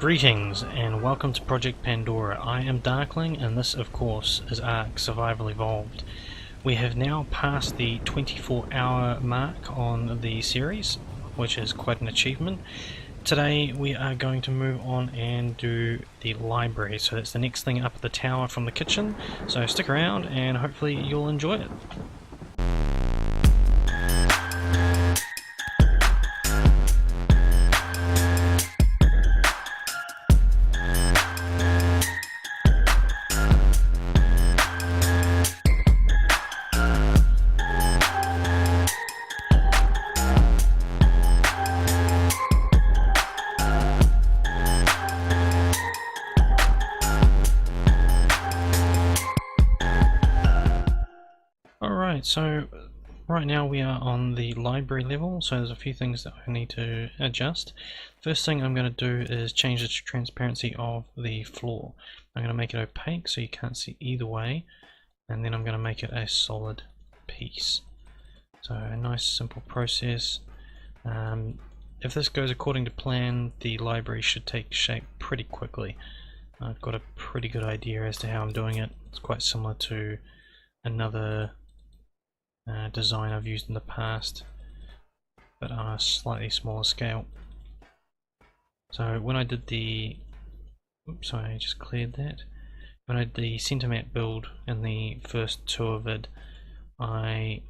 Greetings and welcome to Project Pandora. I am Darkling and this of course is Ark Survival Evolved. We have now passed the 24-hour mark on the series, which is quite an achievement. Today we are going to move on and do the library, so that's the next thing up the tower from the kitchen, so stick around and hopefully you'll enjoy it. Alright, so right now we are on the library level, so there's a few things that I need to adjust. First thing I'm going to do is change the transparency of the floor. I'm going to make it opaque so you can't see either way, and then I'm going to make it a solid piece. So a nice simple process. If this goes according to plan, the library should take shape pretty quickly. I've got a pretty good idea as to how I'm doing it. It's quite similar to another design I've used in the past, but on a slightly smaller scale. So when I did the sorry, I just cleared that. When I did the center map build in the first tour vid, I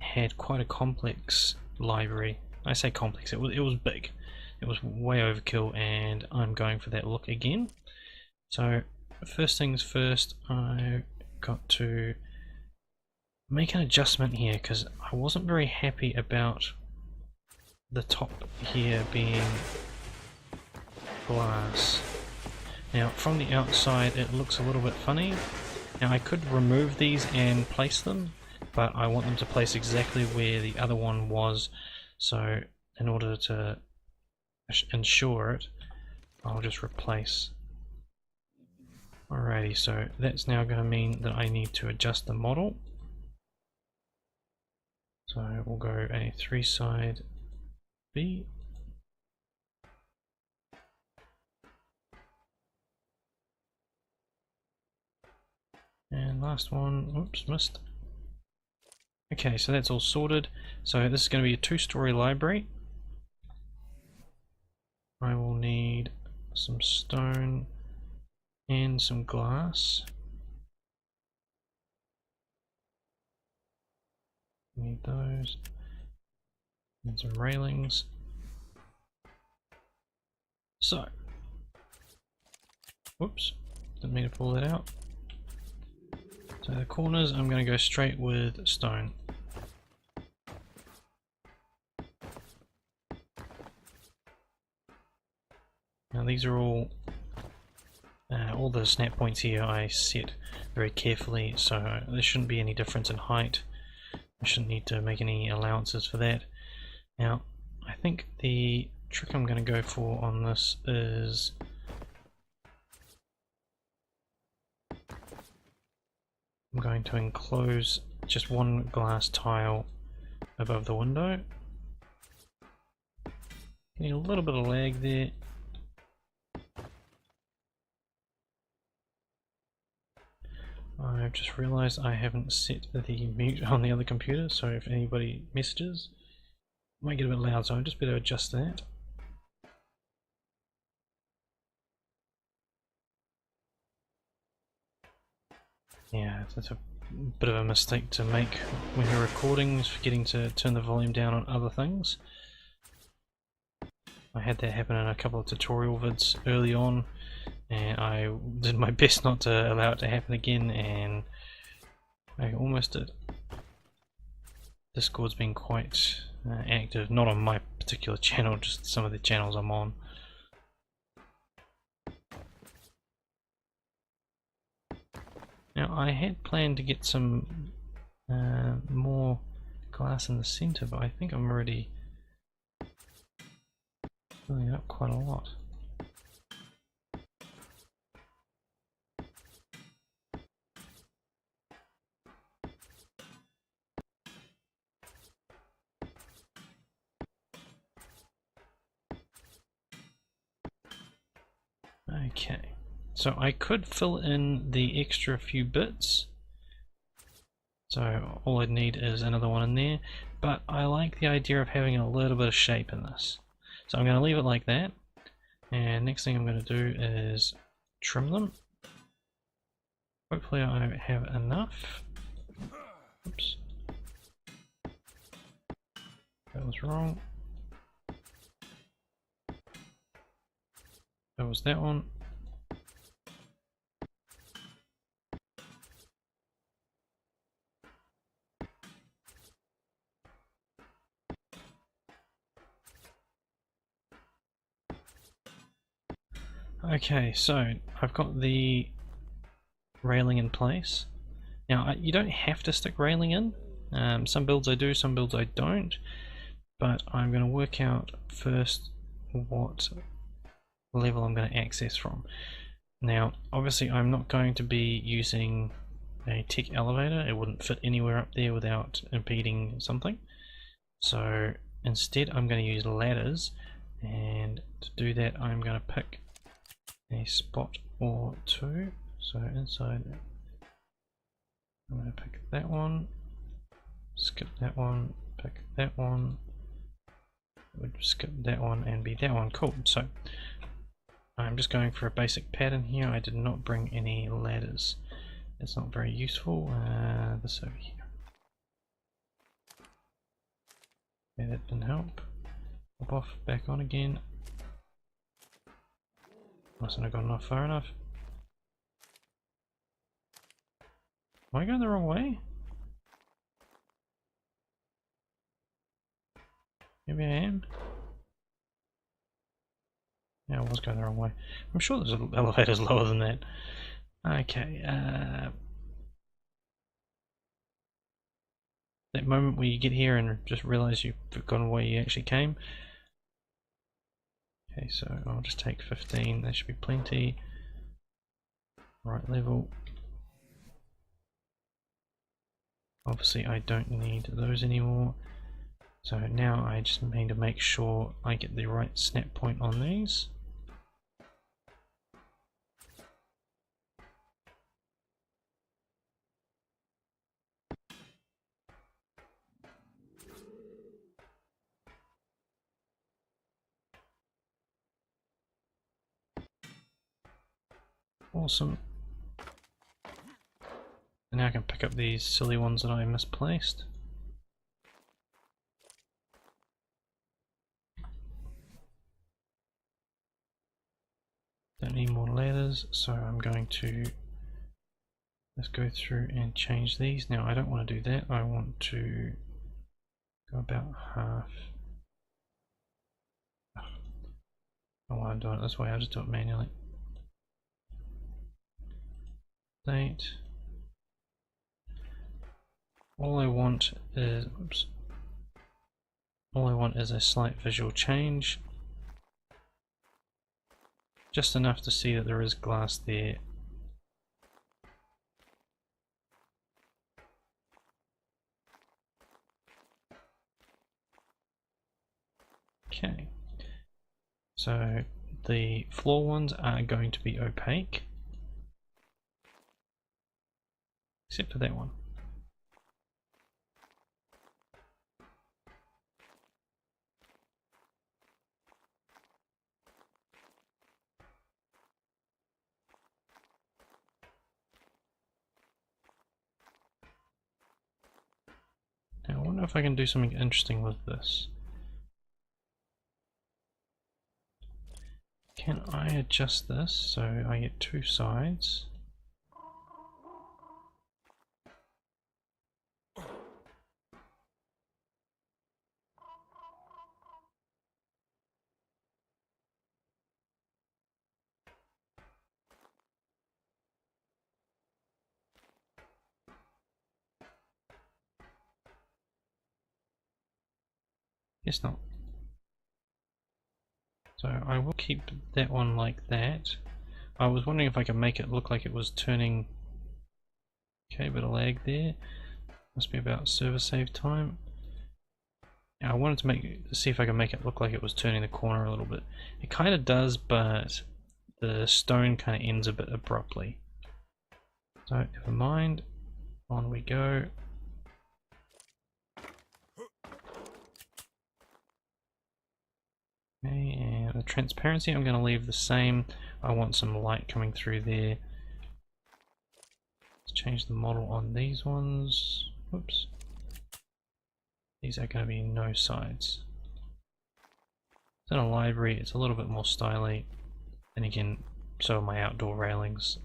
had quite a complex library. I say complex, it was big. It was way overkill, and I'm going for that look again. So first things first, I got to make an adjustment here because I wasn't very happy about the top here being glass. Now from the outside it looks a little bit funny. Now I could remove these and place them, but I want them to place exactly where the other one was, so in order to ensure it, I'll just replace. Alrighty, so that's now going to mean that I need to adjust the model. So we'll go a 3-side B. And last one, oops, missed. Okay, so that's all sorted. So this is going to be a 2-story library. I will need some stone and some glass. Need those. And some railings. So, whoops, didn't mean to pull that out. So the corners I'm going to go straight with stone. Now these are all the snap points here I set very carefully, so there shouldn't be any difference in height. I shouldn't need to make any allowances for that. Now I think the trick I'm going to go for on this is I'm going to enclose just one glass tile above the window. Getting a little bit of lag there. I've just realised I haven't set the mute on the other computer, so if anybody messages, it might get a bit loud, so I'll just better adjust that. Yeah, that's a bit of a mistake to make when you're recording, is forgetting to turn the volume down on other things. I had that happen in a couple of tutorial vids early on, and I did my best not to allow it to happen again, and I almost did. Discord's been quite active, not on my particular channel, just some of the channels I'm on. Now I had planned to get some more glass in the center, but I think I'm already filling it up quite a lot. Okay, so I could fill in the extra few bits. So all I'd need is another one in there, but I like the idea of having a little bit of shape in this. So I'm going to leave it like that, and next thing I'm going to do is trim them. Hopefully I have enough. Oops. That was wrong. That was that one. Okay, so I've got the railing in place. Now you don't have to stick railing in. Some builds I do, some builds I don't. But I'm going to work out first what level I'm going to access from. Now obviously I'm not going to be using a tech elevator. It wouldn't fit anywhere up there without impeding something. So instead I'm going to use ladders, and to do that I'm going to pick a spot or two. So inside I'm going to pick that one, skip that one, pick that one, would skip that one and be that one. Cool. So I'm just going for a basic pattern here. I did not bring any ladders. It's not very useful. This over here. Okay, that didn't help. Pop off, back on again. Mustn't have gone enough far enough. Am I going the wrong way? Maybe I am. Yeah, I was going the wrong way. I'm sure there's elevators lower than that. Okay, that moment where you get here and just realize you've forgotten where you actually came. Okay, so I'll just take 15, that should be plenty. Right level. Obviously I don't need those anymore. So now I just need to make sure I get the right snap point on these. Awesome. And now I can pick up these silly ones that I misplaced. Don't need more ladders, so I'm going to let's go through and change these. Now I don't want to do that, I want to go about half. I don't want to do it this way, I'll just do it manually. Date. All I want is, oops. All I want is a slight visual change. Just enough to see that there is glass there. Okay. So the floor ones are going to be opaque. Except for that one. Now I wonder if I can do something interesting with this. Can I adjust this so I get two sides? Guess not. So I will keep that one like that. I was wondering if I could make it look like it was turning. Okay, bit of lag there. Must be about server save time. Now I wanted to see if I could make it look like it was turning the corner a little bit. It kind of does, but the stone kind of ends a bit abruptly. So never mind, on we go. Okay, and the transparency I'm going to leave the same. I want some light coming through there. Let's change the model on these ones. Whoops. These are going to be no sides. It's in a library, it's a little bit more stylish. And again, so are my outdoor railings.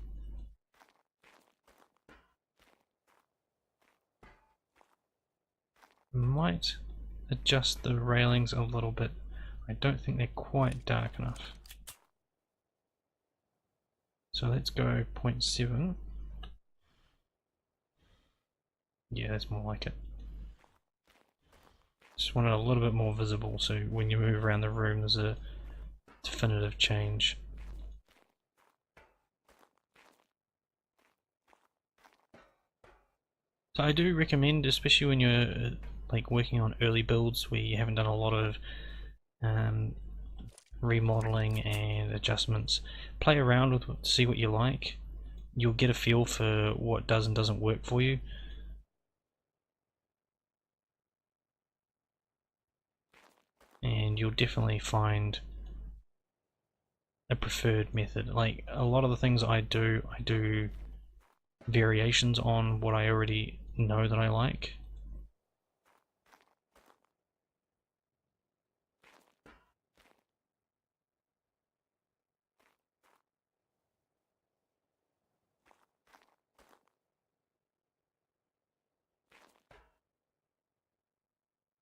Might adjust the railings a little bit. I don't think they're quite dark enough. So let's go 0.7. Yeah, that's more like it. Just want it a little bit more visible so when you move around the room there's a definitive change. So I do recommend, especially when you're like working on early builds where you haven't done a lot of remodeling and adjustments, play around with it, see what you like. You'll get a feel for what does and doesn't work for you. And you'll definitely find a preferred method. Like a lot of the things I do variations on what I already know that I like.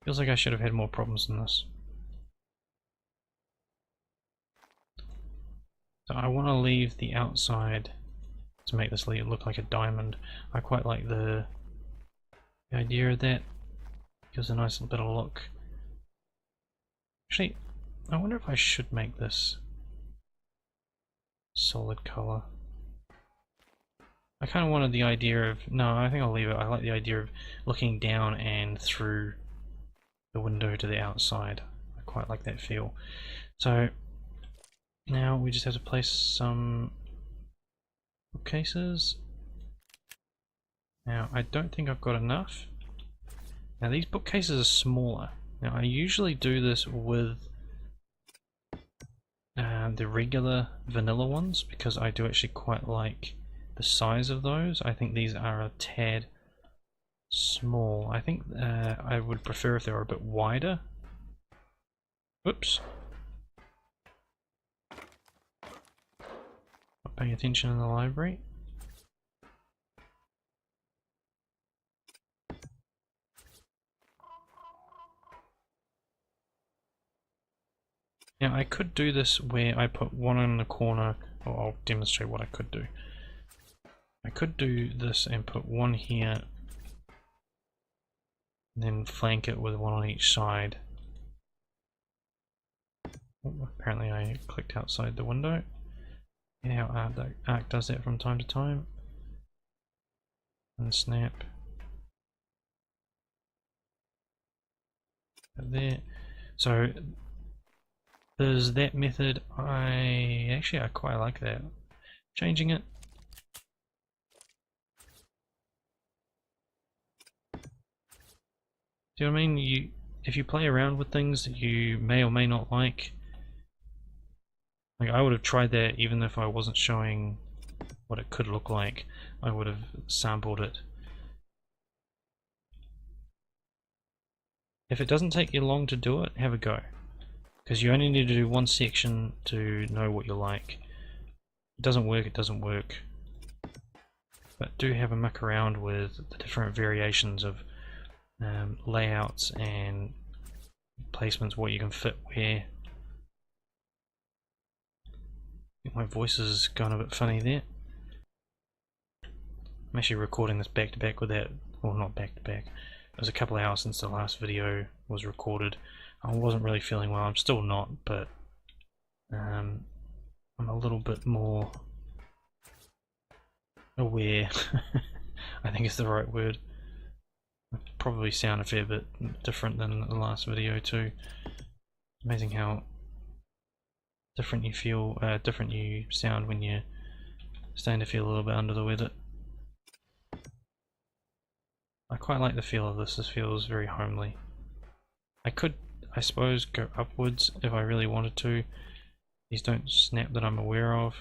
Feels like I should have had more problems than this. So I want to leave the outside to make this look like a diamond. I quite like the idea of that. Gives a nice little bit of look. Actually, I wonder if I should make this solid color. I kind of wanted the idea of, no, I think I'll leave it. I like the idea of looking down and through the window to the outside. I quite like that feel. So now we just have to place some bookcases. Now I don't think I've got enough. Now these bookcases are smaller. Now I usually do this with the regular vanilla ones because I do actually quite like the size of those. I think these are a tad small. I think I would prefer if they were a bit wider. Oops. Not paying attention in the library. Now I could do this where I put one in the corner, or I'll demonstrate what I could do. I could do this and put one here, and then flank it with one on each side. Oh, apparently I clicked outside the window. Yeah, how Arc does that from time to time. And snap. There. So there's that method. I quite like that. Changing it. Do you know what I mean? If you play around with things that you may or may not like I would have tried that even if I wasn't showing what it could look like. I would have sampled it. If it doesn't take you long to do it, have a go. Because you only need to do one section to know what you like. If it doesn't work, it doesn't work. But do have a muck around with the different variations of layouts and placements, what you can fit where. I think my voice has gone a bit funny there. I'm actually recording this back to back with that, well not back to back. It was a couple of hours since the last video was recorded. I wasn't really feeling well, I'm still not, but I'm a little bit more aware, I think is the right word. I probably sound a fair bit different than the last video too. Amazing how different you feel, different you sound when you're starting to feel a little bit under the weather. I quite like the feel of this. This feels very homely. I could, I suppose, go upwards if I really wanted to. These don't snap that I'm aware of.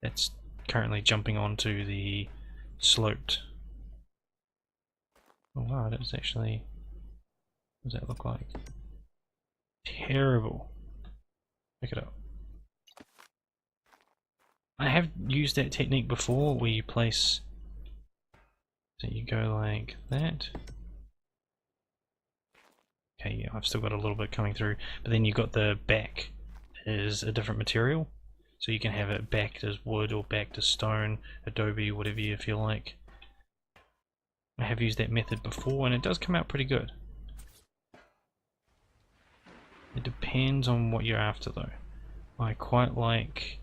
That's currently jumping onto the sloped. Oh wow, that's actually... what does that look like? Terrible. Pick it up. I have used that technique before where you place... so you go like that. Okay, yeah, I've still got a little bit coming through, but then you've got the back is a different material. So you can have it backed as wood or backed as stone, adobe, whatever you feel like. I have used that method before and it does come out pretty good. It depends on what you're after though. I quite like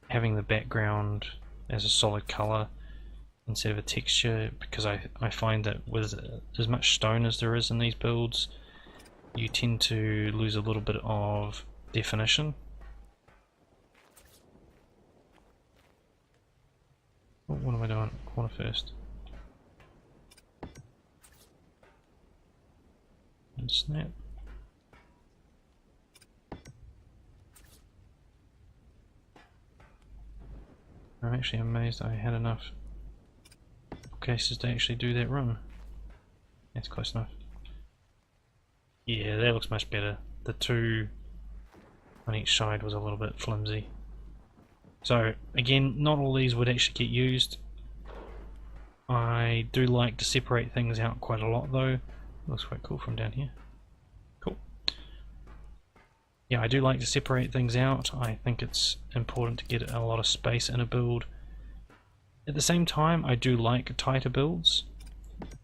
having the background as a solid colour instead of a texture, because I find that with as much stone as there is in these builds, you tend to lose a little bit of definition. Oh, what am I doing? Corner first. And snap. I'm actually amazed I had enough cases to actually do that run. That's close enough. Yeah, that looks much better. The two on each side was a little bit flimsy. So again, not all these would actually get used. I do like to separate things out quite a lot though. Looks quite cool from down here. Cool. Yeah, I do like to separate things out. I think it's important to get a lot of space in a build. At the same time, I do like tighter builds.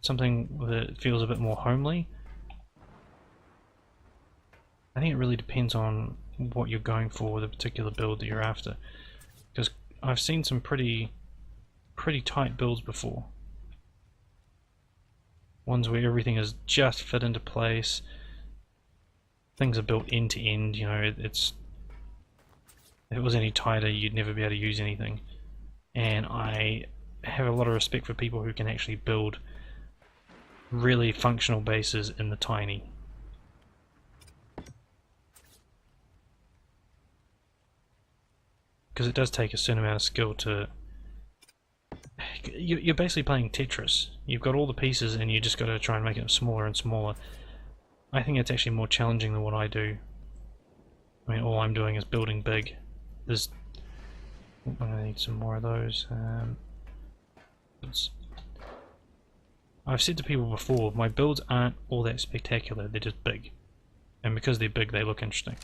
Something that feels a bit more homely. I think it really depends on what you're going for with a particular build that you're after. Because I've seen some pretty tight builds before. Ones where everything is just fit into place. Things are built end to end, you know, if it was any tighter you'd never be able to use anything. And I have a lot of respect for people who can actually build really functional bases in the tiny. Because it does take a certain amount of skill to... You're basically playing Tetris. You've got all the pieces and you just got to try and make it smaller and smaller. I think it's actually more challenging than what I do. I mean, all I'm doing is building big. There's... I'm going to need some more of those. I've said to people before, my builds aren't all that spectacular, they're just big. And because they're big, they look interesting.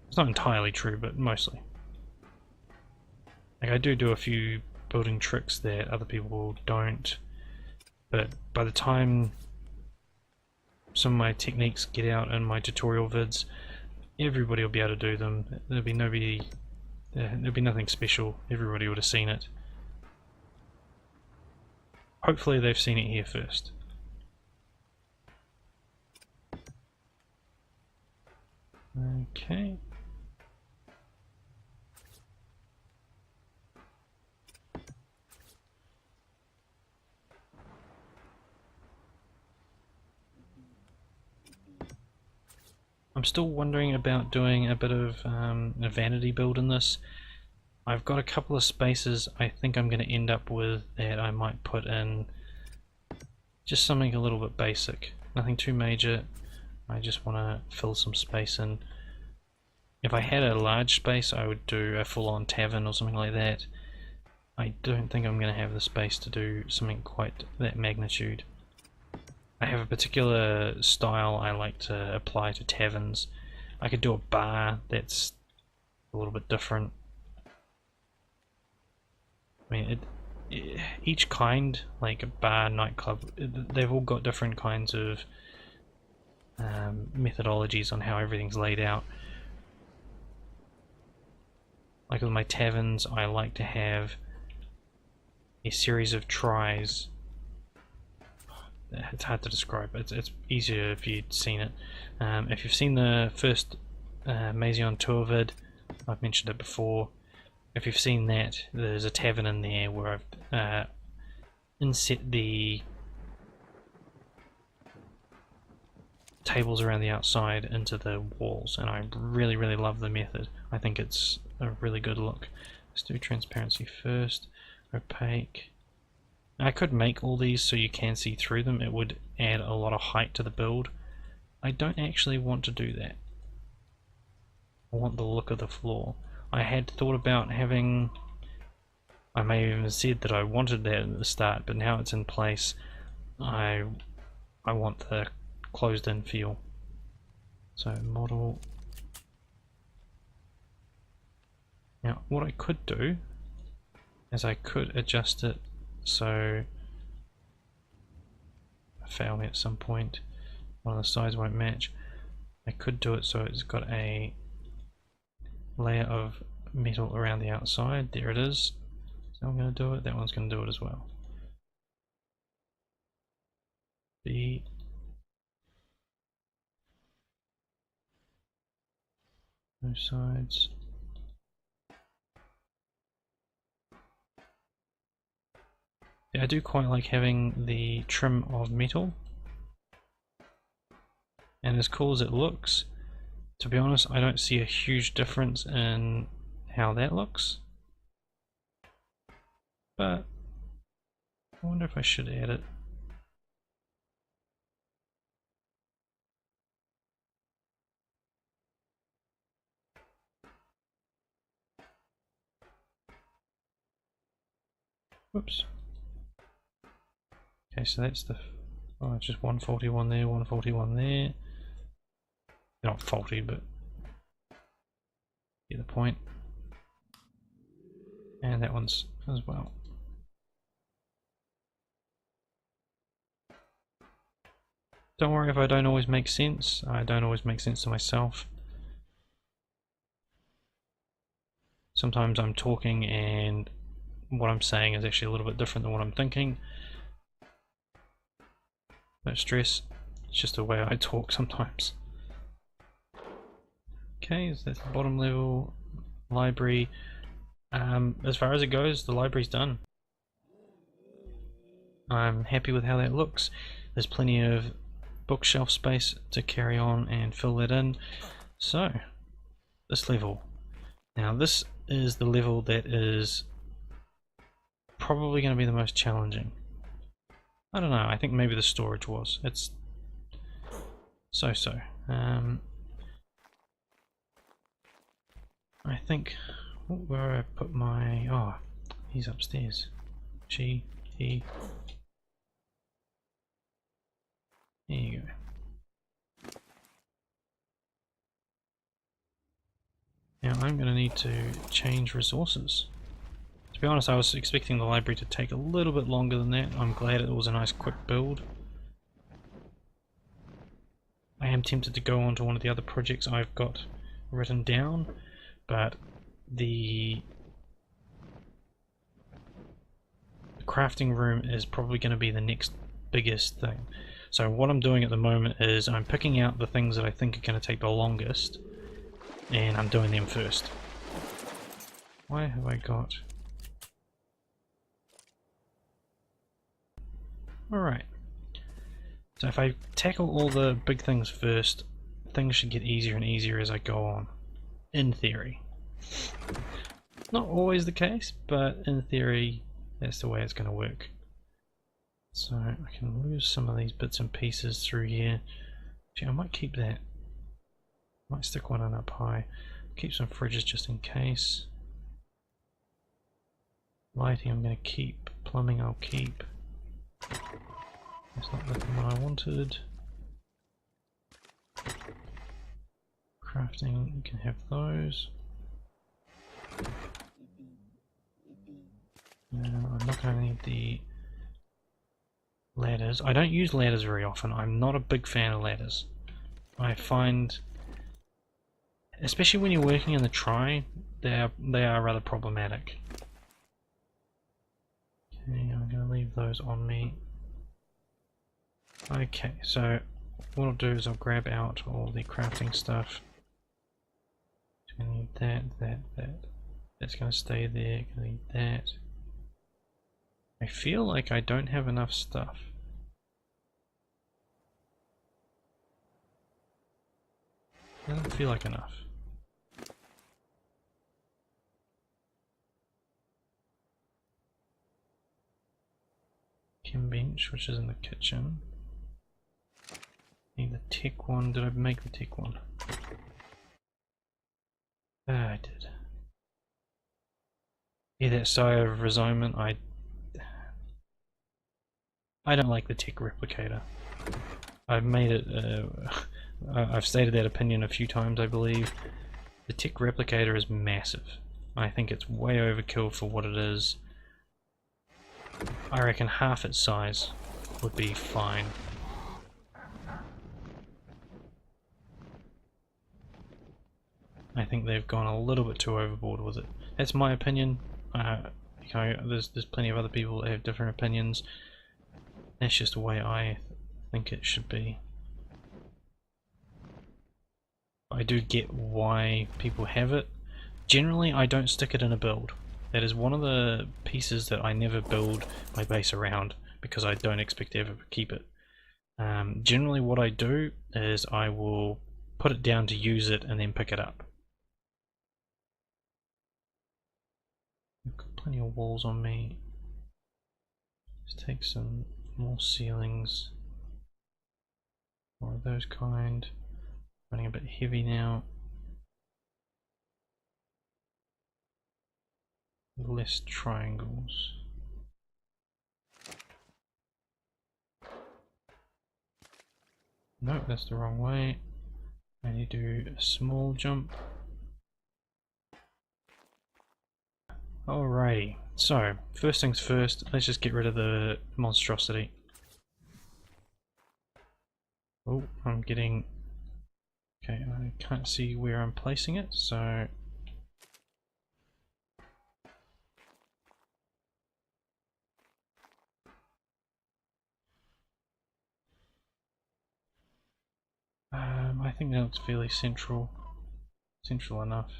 It's not entirely true, but mostly. Like I do a few building tricks that other people don't, but by the time some of my techniques get out in my tutorial vids, everybody will be able to do them. There'll be nothing special. Everybody would have seen it. Hopefully they've seen it here first. Okay. I'm still wondering about doing a bit of a vanity build in this. I've got a couple of spaces I think I'm going to end up with that I might put in just something a little bit basic. Nothing too major. I just want to fill some space in. If I had a large space I would do a full-on tavern or something like that. I don't think I'm going to have the space to do something quite that magnitude. I have a particular style I like to apply to taverns. I could do a bar that's a little bit different. I mean, each kind, like a bar, nightclub, they've all got different kinds of methodologies on how everything's laid out. Like with my taverns, I like to have a series of tries. it's hard to describe. It's easier if you'd seen it. If you've seen the first Mazion tour vid, I've mentioned it before. If you've seen that, there's a tavern in there where I've inset the tables around the outside into the walls, and I really love the method. I think it's a really good look. Let's do transparency first. Opaque. I could make all these so you can see through them. It would add a lot of height to the build. I don't actually want to do that. I want the look of the floor. I had thought about having, I may have even said that I wanted that at the start, but now it's in place. I want the closed in feel. So model. Now what I could do is I could adjust it so fail me at some point, one of the sides won't match. I could do it so it's got a layer of metal around the outside. There it is. So I'm going to do it. That one's going to do it as well. B. No sides. Yeah, I do quite like having the trim of metal, and as cool as it looks, to be honest, I don't see a huge difference in how that looks, but I wonder if I should add it. Whoops. Okay, so that's the, oh, it's just 141 there, 141 there. They're not faulty, but get the point. And that one's as well. Don't worry if I don't always make sense. I don't always make sense to myself. Sometimes I'm talking and what I'm saying is actually a little bit different than what I'm thinking. No stress, it's just the way I talk sometimes. Okay, so that's the bottom level library. As far as it goes, the library's done. I'm happy with how that looks. There's plenty of bookshelf space to carry on and fill that in. So, this level. Now this is the level that is probably going to be the most challenging. I don't know, I think maybe the storage was. It's so-so. I think, where I put my, oh, he's upstairs. He. There you go. Now I'm going to need to change resources. To be honest, I was expecting the library to take a little bit longer than that. I'm glad it was a nice quick build. I am tempted to go on to one of the other projects I've got written down, but the crafting room is probably going to be the next biggest thing. So what I'm doing at the moment is I'm picking out the things that I think are going to take the longest, and I'm doing them first. Why have I got... Alright. So if I tackle all the big things first, things should get easier and easier as I go on. In theory. Not always the case, but in theory that's the way it's going to work. So I can lose some of these bits and pieces through here. Actually, I might keep that. Might stick one in up high. Keep some fridges just in case. Lighting I'm going to keep. Plumbing I'll keep. That's not the one I wanted. Crafting, you can have those. Now, I'm not going to need the ladders. I don't use ladders very often. I'm not a big fan of ladders. I find, especially when you're working in the try, they are rather problematic. Okay, I'm going to leave those on me. Okay, so what I'll do is I'll grab out all the crafting stuff. I need that. That's going to stay there. I need that. I feel like I don't have enough stuff. Doesn't feel like enough. Chem bench, which is in the kitchen. Need the tech one. Did I make the tech one? Ah, I did. Yeah, that sigh of resignment. I don't like the tech replicator. I've made it. I've stated that opinion a few times, I believe. The tech replicator is massive. I think it's way overkill for what it is. I reckon half its size would be fine. I think they've gone a little bit too overboard with it. That's my opinion. You know, there's plenty of other people that have different opinions. That's just the way I think it should be. I do get why people have it. Generally, I don't stick it in a build. That is one of the pieces that I never build my base around because I don't expect to ever keep it. Generally what I do is I will put it down to use it and then pick it up. I've got plenty of walls on me. Let's take some more ceilings. More of those kind. Running a bit heavy now. Less triangles. No, that's the wrong way. I need to do a small jump. Alrighty, so first things first, let's just get rid of the monstrosity. Oh, I'm getting... Okay, I can't see where I'm placing it, so... I think that looks fairly central. Central enough.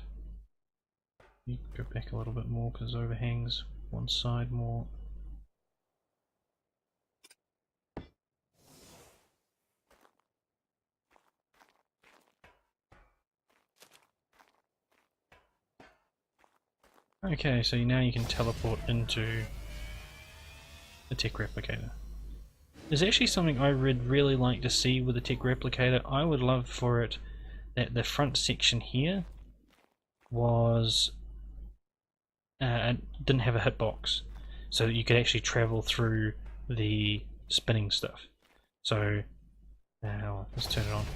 You can go back a little bit more because it overhangs one side more. Okay, so now you can teleport into the tech replicator. There's actually something I would really like to see with the tech replicator. I would love for it that the front section here was didn't have a hitbox, so that you could actually travel through the spinning stuff. So let's turn it on.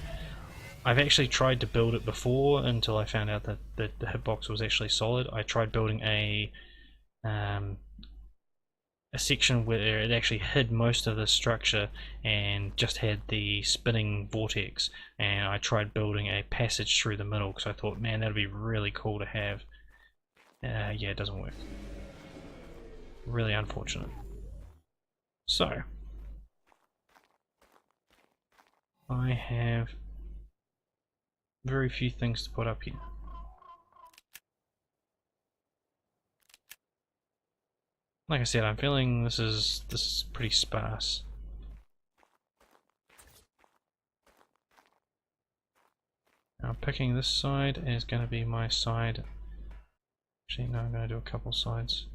I've actually tried to build it before until I found out that the hitbox was actually solid. I tried building a section where it actually hid most of the structure and just had the spinning vortex, and I tried building a passage through the middle because I thought, man, that'd be really cool to have. Yeah, it doesn't work. Really unfortunate. So I have very few things to put up here. Like I said, I'm feeling this is pretty sparse. Now picking this side is going to be my side. Actually, no, I'm going to do a couple sides.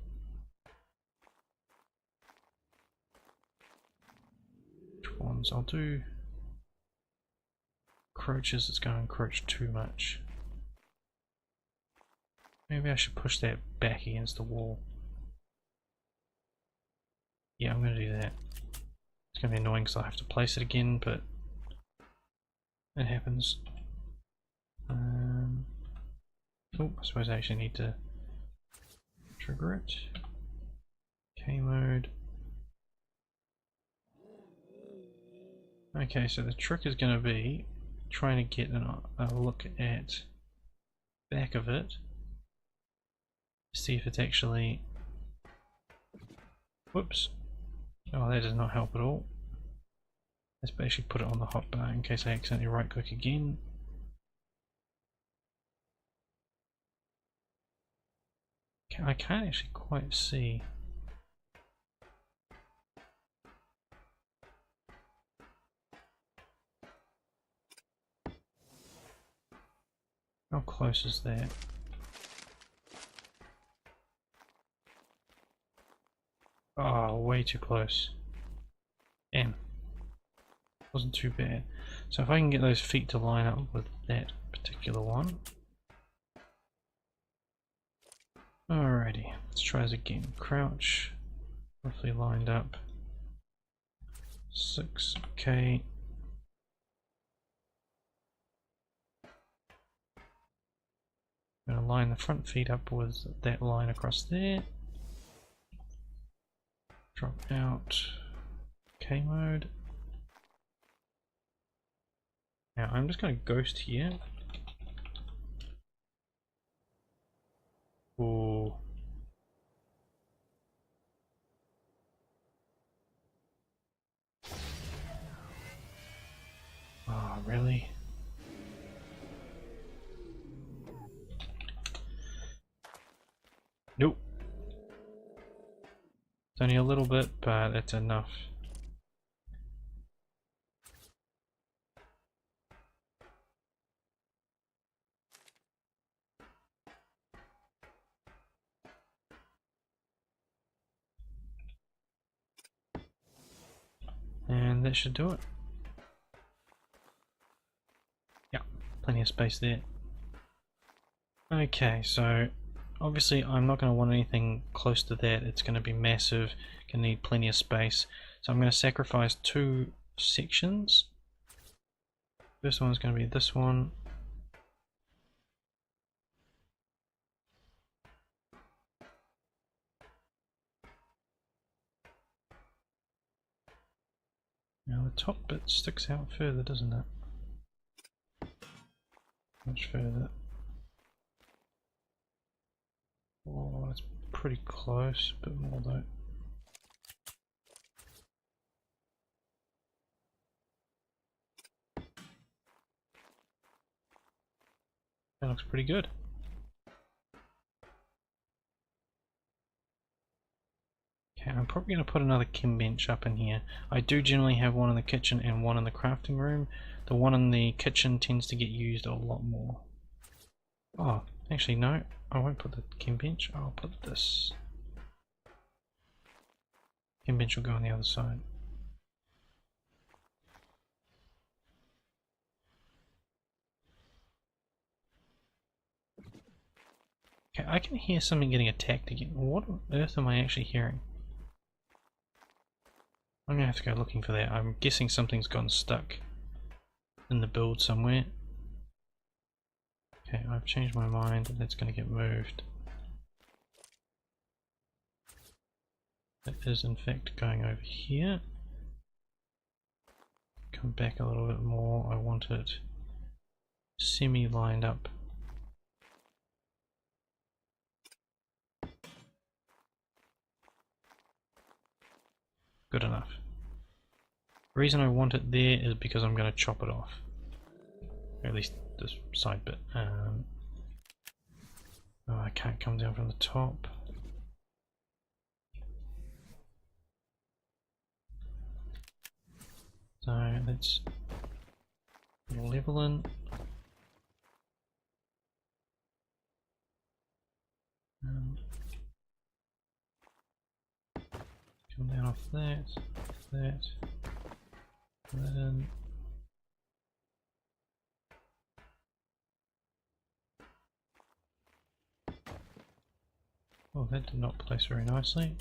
Which ones? I'll do encroaches. It's going to encroach too much. Maybe I should push that back against the wall. Yeah, I'm going to do that. It's going to be annoying because I have to place it again, but it happens. Oh, I suppose I actually need to trigger it. K mode. Okay, so the trick is going to be trying to get a look at the back of it. See if it's actually... Whoops. Oh, that does not help at all. Let's actually put it on the hotbar in case I accidentally right click again. I can't actually quite see. How close is that? Oh, way too close. Damn. Wasn't too bad. So if I can get those feet to line up with that particular one. Alrighty, let's try this again. Crouch, roughly lined up. 6, okay. I'm going to line the front feet up with that line across there. Drop out. K mode. Now I'm just going to ghost here. Ooh. Oh, really? Nope. It's only a little bit, but it's enough. And that should do it. Yeah, plenty of space there. Okay, so obviously I'm not going to want anything close to that. It's going to be massive, going to need plenty of space. So I'm going to sacrifice 2 sections. First one's going to be this one. Now the top bit sticks out further, doesn't it? Much further. Oh, it's pretty close, a bit more though. That looks pretty good. Okay, I'm probably going to put another chem bench up in here. I do generally have one in the kitchen and one in the crafting room. The one in the kitchen tends to get used a lot more. Oh, actually no, I won't put the chem bench, I'll put this. Chem bench will go on the other side. Okay, I can hear something getting attacked again. What on earth am I actually hearing? I'm gonna have to go looking for that. I'm guessing something's gotten stuck in the build somewhere. Okay, I've changed my mind and that's gonna get moved. It is in fact going over here. Come back a little bit more. I want it semi-lined up. Good enough. The reason I want it there is because I'm going to chop it off. Or at least this side bit. Oh, I can't come down from the top. So let's level in. Come down off that, that in. Oh, that did not place very nicely.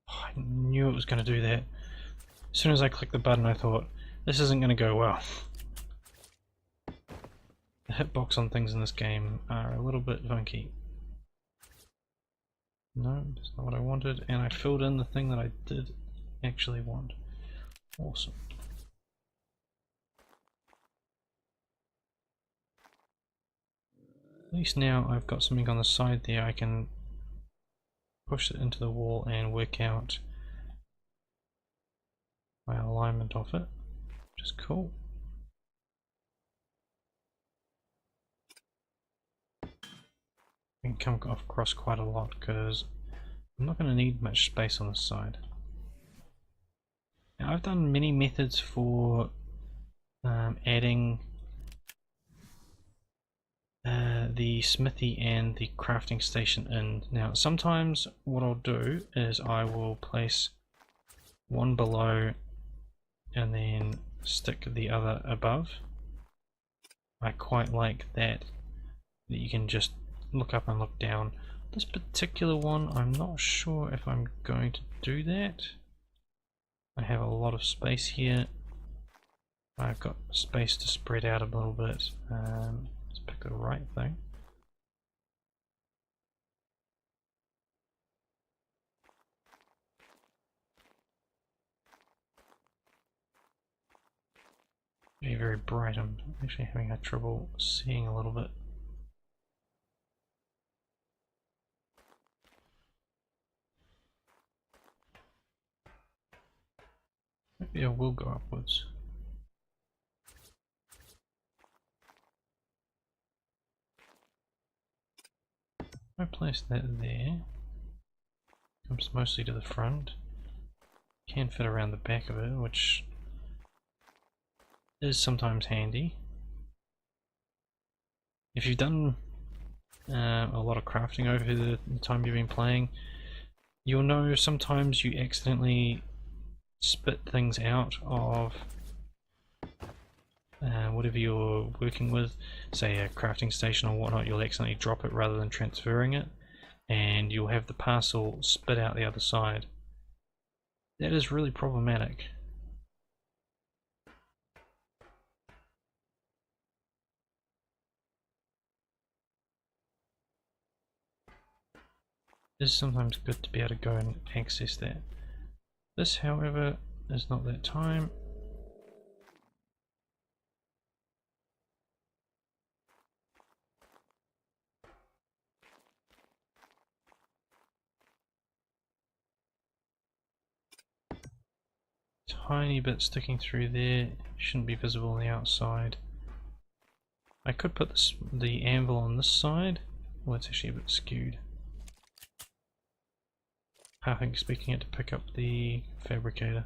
Oh, I knew it was going to do that. As soon as I clicked the button I thought, this isn't going to go well. The hitbox on things in this game are a little bit funky. No, that's not what I wanted, and I filled in the thing that I did actually want. Awesome. At least now I've got something on the side there, I can push it into the wall and work out my alignment of it. which is cool. We can come across quite a lot because I'm not going to need much space on this side. Now, I've done many methods for adding the smithy and the crafting station in. Now sometimes what I'll do is I will place one below and then stick the other above. I quite like that you can just look up and look down. This particular one, I'm not sure if I'm going to do that. I have a lot of space here. I've got space to spread out a little bit. Let's pick the right thing. Very bright. I'm actually having trouble seeing a little bit. Maybe I will go upwards. I place that there. Comes mostly to the front. Can fit around the back of it, which is sometimes handy. If you've done a lot of crafting over the time you've been playing, you'll know sometimes you accidentally spit things out of whatever you're working with, say a crafting station or whatnot. You'll accidentally drop it rather than transferring it, and you'll have the parcel spit out the other side. That is really problematic. It is sometimes good to be able to go and access that. This, however, is not that time. Tiny bit sticking through there, shouldn't be visible on the outside. I could put the anvil on this side. Well, it's actually a bit skewed. I think speaking it to pick up the fabricator.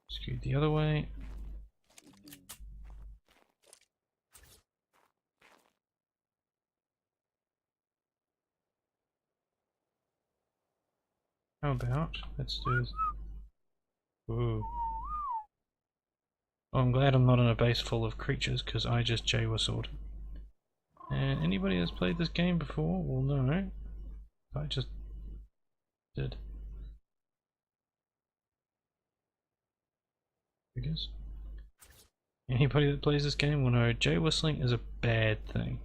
Skewed the other way. How about, let's do this. Ooh. Oh, I'm glad I'm not in a base full of creatures because I just J-whistled. And anybody that's played this game before will know I just did. I guess. Anybody that plays this game will know J-whistling is a bad thing.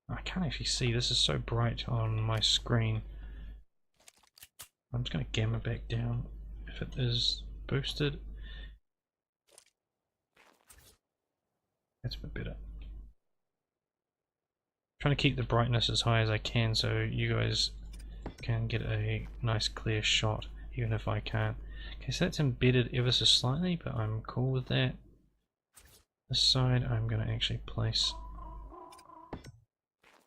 I can't actually see, this is so bright on my screen. I'm just going to gamma back down if it is boosted. That's a bit better. Trying to keep the brightness as high as I can so you guys can get a nice clear shot even if I can't. Okay, so that's embedded ever so slightly, but I'm cool with that. This side I'm going to actually place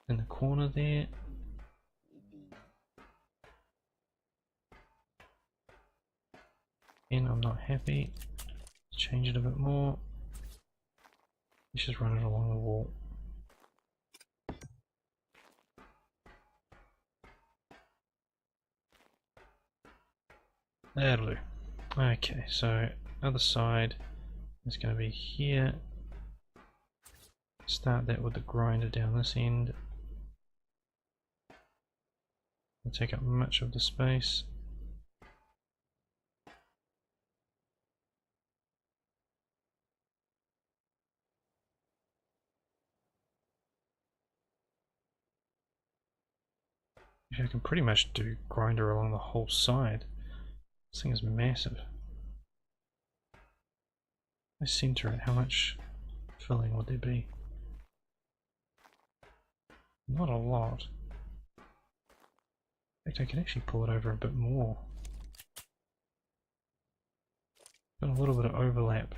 in the corner there. And I'm not happy. Change it a bit more. Let's just run it along the wall. That'll do. Okay, so other side is going to be here. Start that with the grinder down this end. It'll take up much of the space. I can pretty much do grinder along the whole side. This thing is massive. I center it, how much filling would there be? Not a lot. In fact, I can actually pull it over a bit more. Got a little bit of overlap.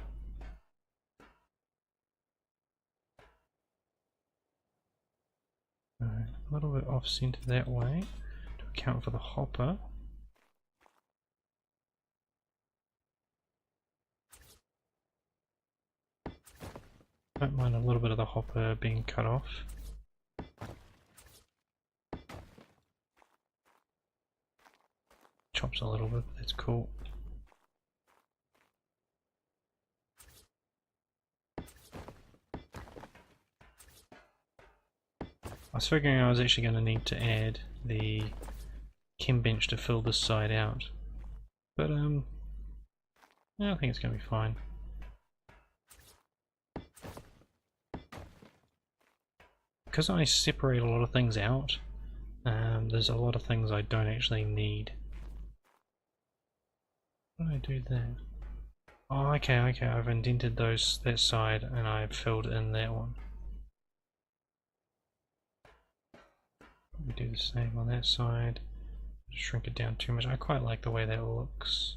A little bit off center that way to account for the hopper. Don't mind a little bit of the hopper being cut off. Chops a little bit, that's cool. I was figuring I was actually going to need to add the chem bench to fill this side out, but yeah, I think it's going to be fine. Because I separate a lot of things out, there's a lot of things I don't actually need. How do I do that? Oh, okay, I've indented that side and I've filled in that one. We do the same on that side. Shrink it down too much. I quite like the way that looks.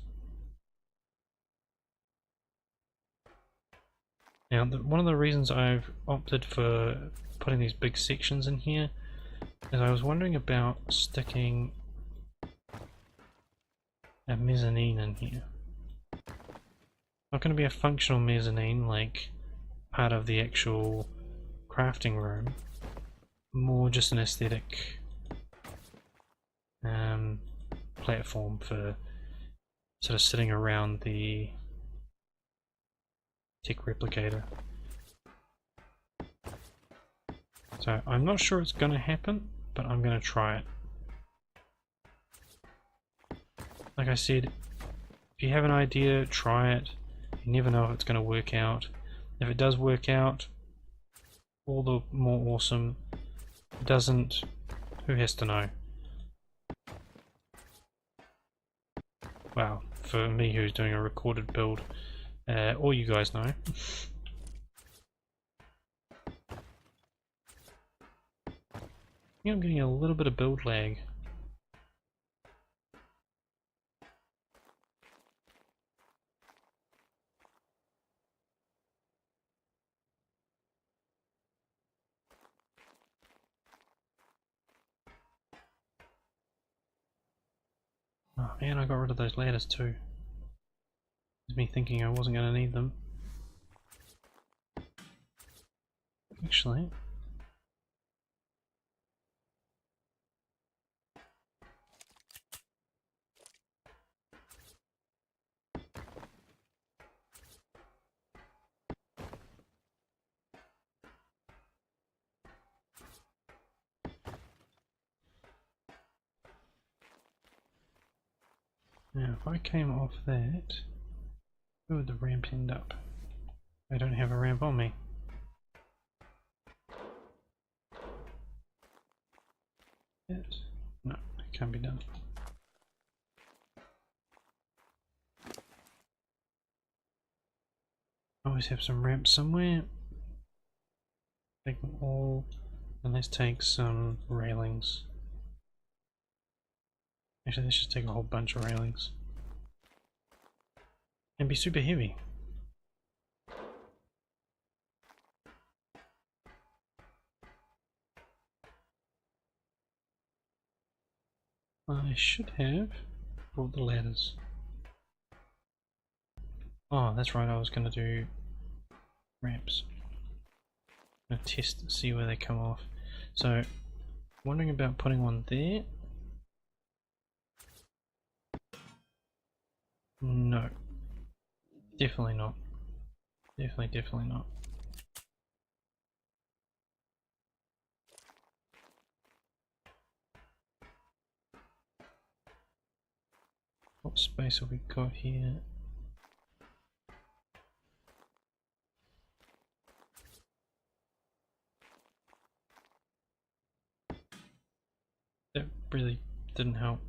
Now, one of the reasons I've opted for putting these big sections in here is I was wondering about sticking a mezzanine in here. Not going to be a functional mezzanine like part of the actual crafting room, more just an aesthetic platform for sort of sitting around the tech replicator. So I'm not sure it's going to happen, but I'm going to try it. Like I said, if you have an idea, try it. You never know if it's going to work out. If it does work out, all the more awesome. If it doesn't, who has to know? Wow, for me who's doing a recorded build, all you guys know. I think I'm getting a little bit of build lag. Oh man, I got rid of those ladders too. It's me thinking I wasn't going to need them. Actually, now if I came off that, where would the ramp end up? I don't have a ramp on me. No, it can't be done. I always have some ramps somewhere. Take them all, and let's take some railings. Actually, let's just take a whole bunch of railings. And be super heavy. I should have brought the ladders. Oh, that's right, I was going to do ramps. I'm going to test and see where they come off. So, wondering about putting one there. No. Definitely not. Definitely not. What space have we got here? That really didn't help.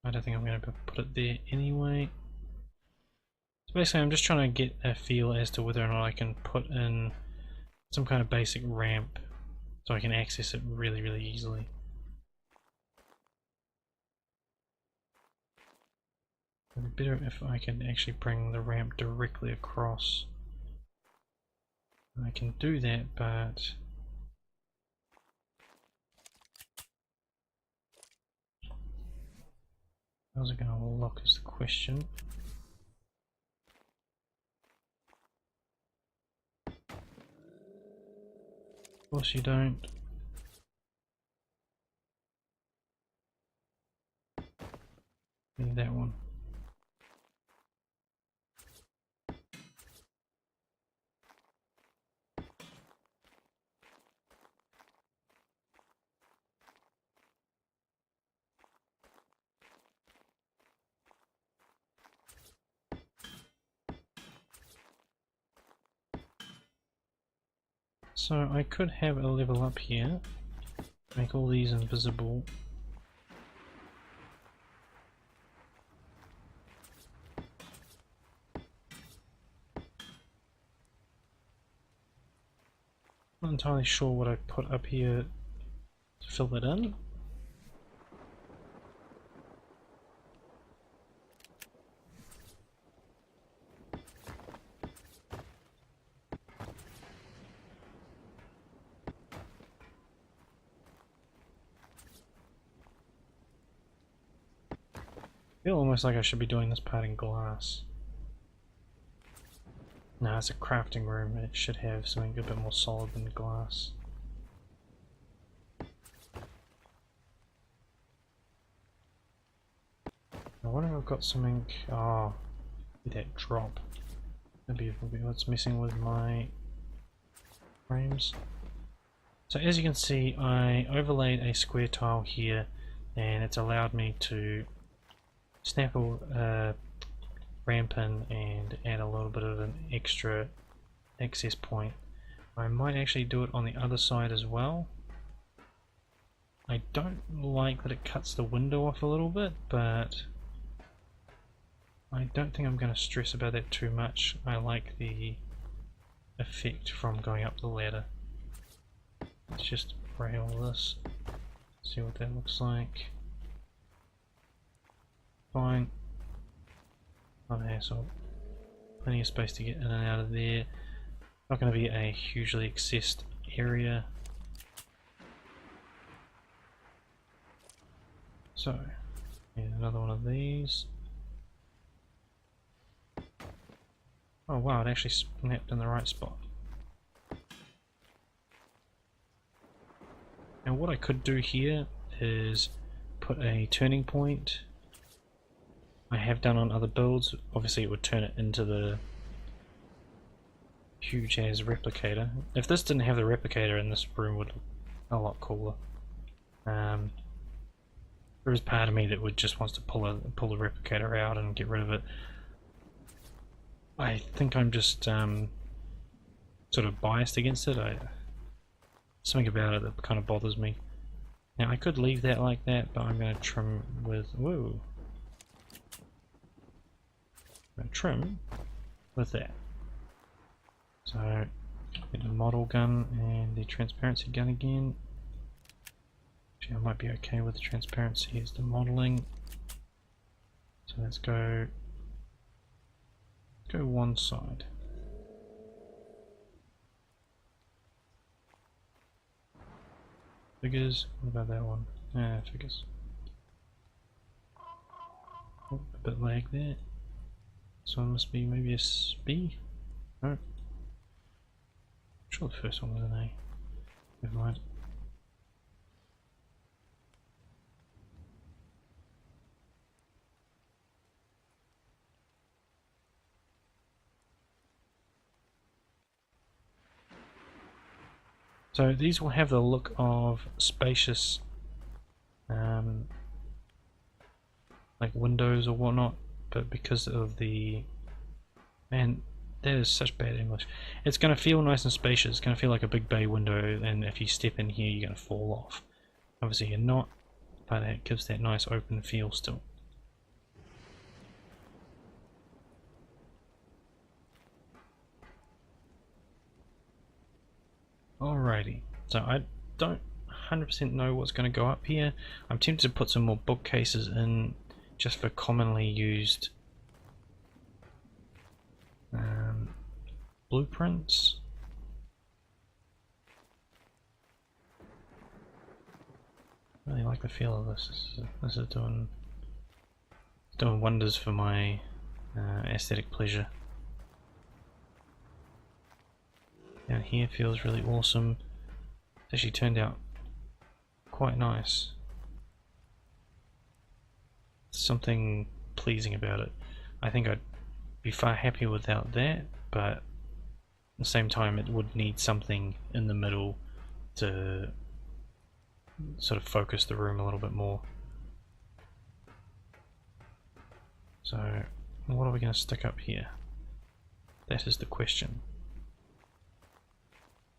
I don't think I'm going to put it there anyway. So basically I'm just trying to get a feel as to whether or not I can put in some kind of basic ramp so I can access it really, really easily. It'd be better if I can actually bring the ramp directly across. I can do that, but how's it going to look is the question. Of course you don't. Need that one. So I could have a level up here, make all these invisible. Not entirely sure what I put up here to fill it in. I feel almost like I should be doing this part in glass. No, it's a crafting room. It should have something a bit more solid than glass. I wonder if I've got something. Oh, that drop. Maybe what's messing with my frames. So as you can see, I overlaid a square tile here, and it's allowed me to snap a ramp in and add a little bit of an extra access point. I might actually do it on the other side as well. I don't like that it cuts the window off a little bit, but I don't think I'm going to stress about that too much. I like the effect from going up the ladder. Let's just rail this, see what that looks like. Fine. Not an hassle. Plenty of space to get in and out of there. Not going to be a hugely accessed area. So, yeah, another one of these. Oh wow, it actually snapped in the right spot. Now what I could do here is put a turning point. I have done on other builds. Obviously it would turn it into the huge ass replicator. If this didn't have the replicator in this room, would look a lot cooler. There is part of me that would just wants to pull the replicator out and get rid of it. I think I'm just sort of biased against it. Something about it that kind of bothers me. Now I could leave that like that, but I'm going to trim with I'm going to trim with that. So get the model gun and the transparency gun again. Actually, I might be okay with the transparency as the modeling. So let's go one side. Figures, what about that one? Figures. Oh, a bit lag there. This one must be maybe a B? No. I'm sure the first one was an A. Never mind. So these will have the look of spacious like windows or whatnot, but because of the man, that is such bad English. It's going to feel nice and spacious. It's going to feel like a big bay window, and if you step in here you're going to fall off. Obviously you're not, but it gives that nice open feel still. Alrighty, so I don't 100% know what's going to go up here. I'm tempted to put some more bookcases in just for commonly used blueprints. I really like the feel of this. This is doing wonders for my aesthetic pleasure. Down here feels really awesome. It's actually turned out quite nice. Something pleasing about it. I think I'd be far happier without that, but at the same time it would need something in the middle to sort of focus the room a little bit more. So what are we going to stick up here? That is the question.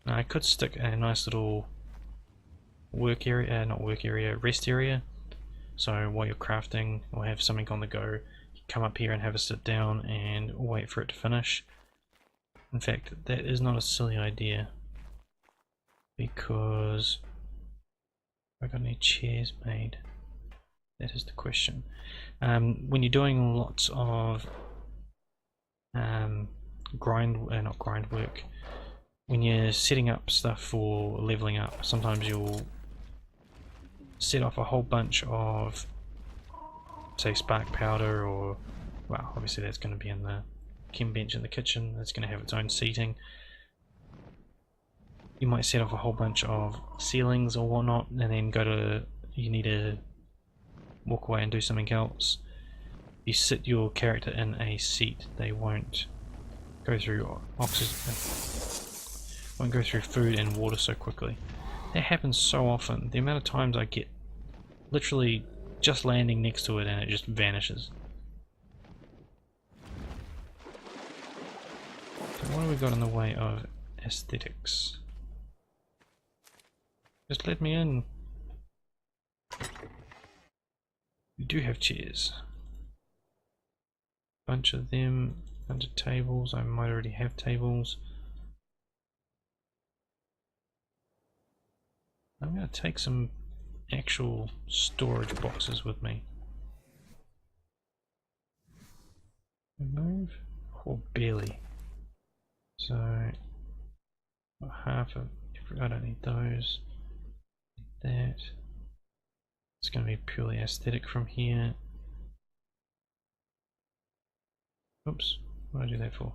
Now I could stick a nice little work area, not work area, rest area. So while you're crafting or have something on the go, you come up here and have a sit down and wait for it to finish. In fact, that is not a silly idea, because have I got any chairs made? That is the question. When you're doing lots of not grind work, when you're setting up stuff for leveling up, sometimes you'll set off a whole bunch of, say, spark powder, or, well, obviously that's going to be in the chem bench in the kitchen. It's going to have its own seating. You might set off a whole bunch of ceilings or whatnot, and then you need to walk away and do something else. You sit your character in a seat, they won't go through won't go through food and water so quickly. That happens so often. The amount of times I get literally just landing next to it and it just vanishes. So what have we got in the way of aesthetics? Just let me in. We do have chairs. Bunch of them, bunch of tables. I might already have tables. I'm going to take some actual storage boxes with me. Move? Or barely. So half of, I don't need those. Need that. It's going to be purely aesthetic from here. Oops, what did I do that for?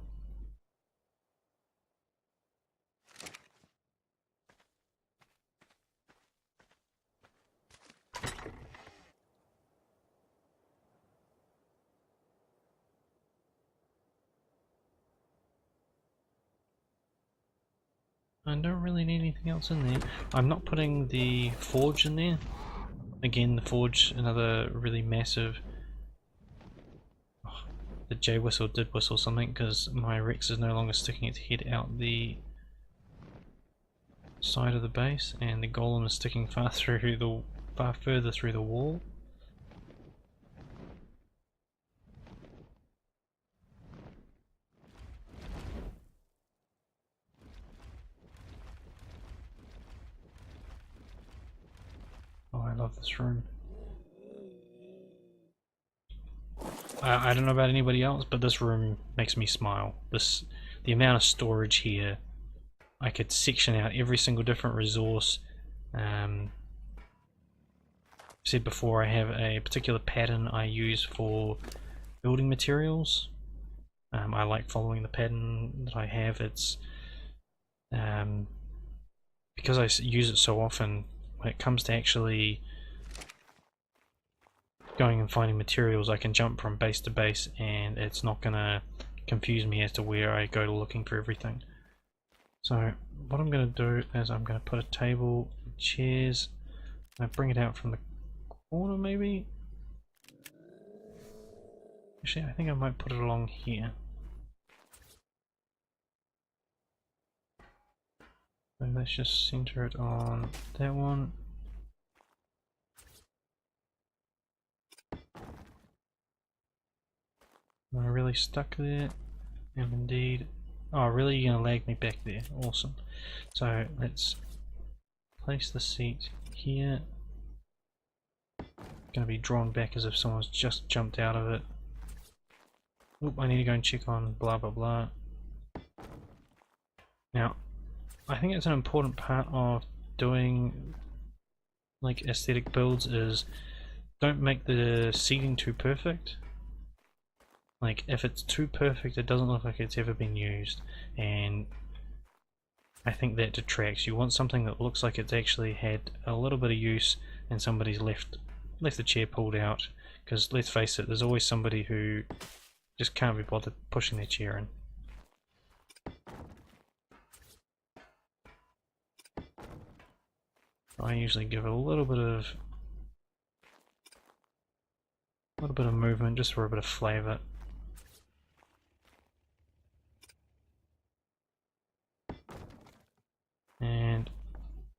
I don't really need anything else in there. I'm not putting the forge in there. Again, the forge, another really massive... Oh, the J whistle did whistle something because my Rex is no longer sticking its head out the side of the base, and the golem is sticking far further through the wall. Oh, I love this room. I don't know about anybody else, but this room makes me smile. The amount of storage here, I could section out every single different resource. Said before, I have a particular pattern I use for building materials. I like following the pattern that I have. It's because I use it so often. When it comes to actually going and finding materials, I can jump from base to base and it's not gonna confuse me as to where I go to looking for everything. So what I'm going to do is I'm going to put a table, chairs, and I bring it out from the corner maybe? Actually, I think I might put it along here. So let's just center it on that one. Am I really stuck there? And indeed. Oh, really? You're going to lag me back there? Awesome. So let's place the seat here. Going to be drawn back as if someone's just jumped out of it. Oop, I need to go and check on blah blah blah. Now, I think it's an important part of doing like aesthetic builds is don't make the seating too perfect. Like if it's too perfect it doesn't look like it's ever been used, and I think that detracts. You want something that looks like it's actually had a little bit of use and somebody's left the chair pulled out, because let's face it, there's always somebody who just can't be bothered pushing their chair in. I usually give it a little bit of movement just for a bit of flavour. And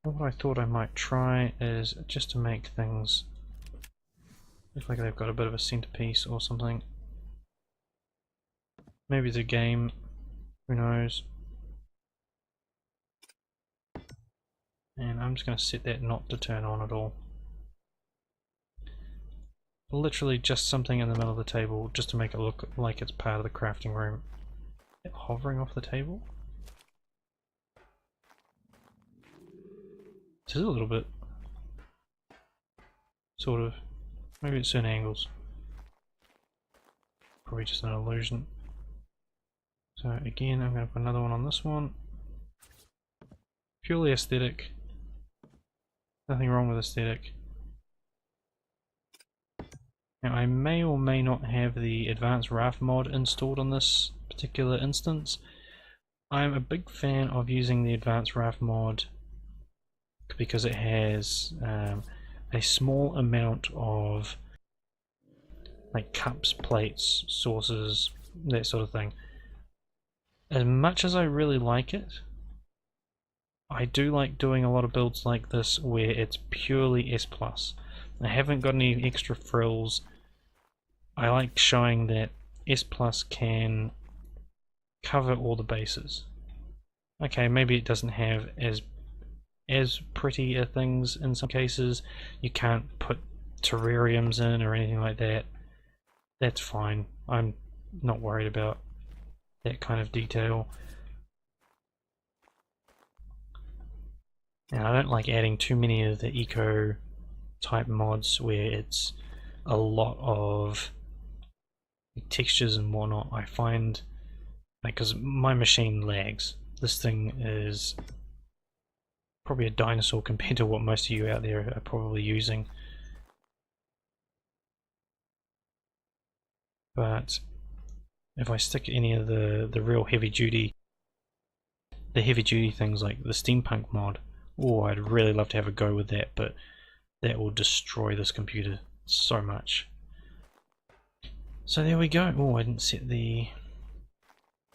what I thought I might try is just to make things look like they've got a bit of a centerpiece or something. Maybe it's a game, who knows. And I'm just going to set that not to turn on at all. Literally just something in the middle of the table just to make it look like it's part of the crafting room. Hovering off the table? It is a little bit. Sort of. Maybe at certain angles. Probably just an illusion. So again, I'm going to put another one on this one. Purely aesthetic. Nothing wrong with aesthetic. Now I may or may not have the advanced raft mod installed on this particular instance. I'm a big fan of using the advanced raft mod because it has a small amount of like cups, plates, saucers, that sort of thing. As much as I really like it, I do like doing a lot of builds like this where it's purely S+. I haven't got any extra frills. I like showing that S+ can cover all the bases. Okay, maybe it doesn't have as pretty things in some cases. You can't put terrariums in or anything like that. That's fine. I'm not worried about that kind of detail. And I don't like adding too many of the eco type mods where it's a lot of textures and whatnot. I find, like, because my machine lags. This thing is probably a dinosaur compared to what most of you out there are probably using. But if I stick any of the real heavy duty things like the steampunk mod, oh, I'd really love to have a go with that, but that will destroy this computer so much. So there we go. Oh, I didn't set the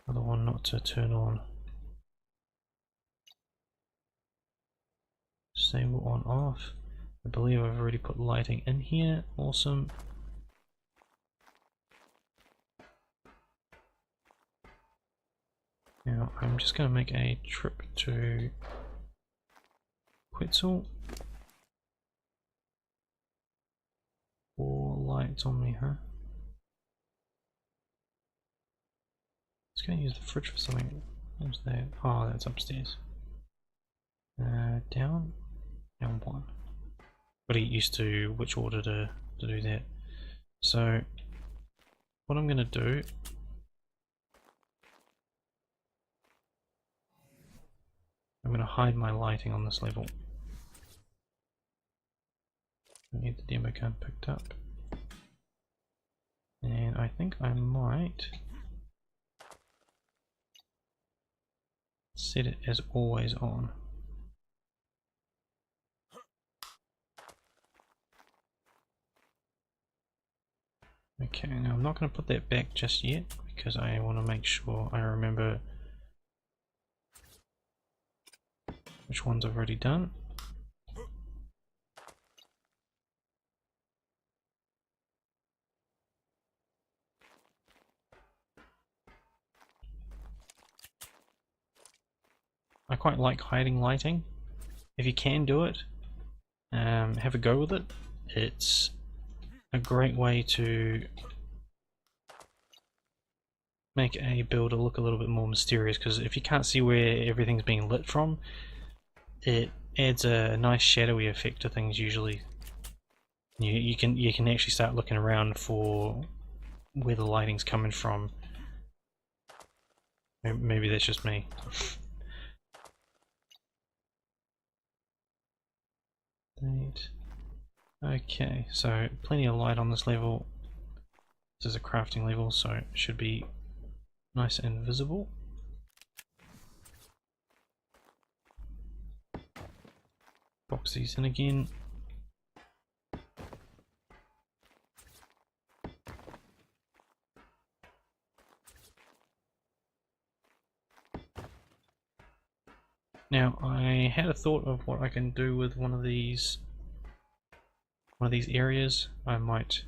other one not to turn on. Disable on off. I believe I've already put lighting in here. Awesome. Now I'm just going to make a trip to Quetzal. 4 lights on me, huh? Just going to use the fridge for something. What's that? Oh, that's upstairs. Down 1. But get used to which order to do that. So what I'm going to do, I'm going to hide my lighting on this level. I need the demo card picked up. And I think I might set it as always on. Okay, now I'm not going to put that back just yet because I want to make sure I remember which ones I've already done. I quite like hiding lighting if you can do it, have a go with it. It's a great way to make a builder look a little bit more mysterious, because if you can't see where everything's being lit from, it adds a nice shadowy effect to things usually. You can actually start looking around for where the lighting's coming from. Maybe that's just me. Okay, so plenty of light on this level. This is a crafting level, so it should be nice and visible. Box these in again. Now I had a thought of what I can do with one of these areas. I might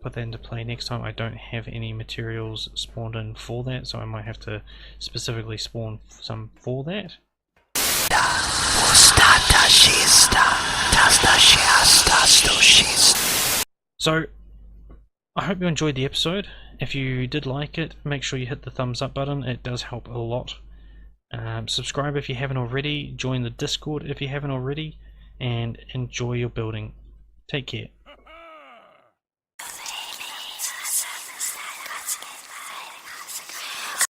put that into play next time. I don't have any materials spawned in for that, so I might have to specifically spawn some for that. So I hope you enjoyed the episode. If you did like it, make sure you hit the thumbs up button. It does help a lot. Subscribe if you haven't already, join the Discord if you haven't already, and enjoy your building. Take care.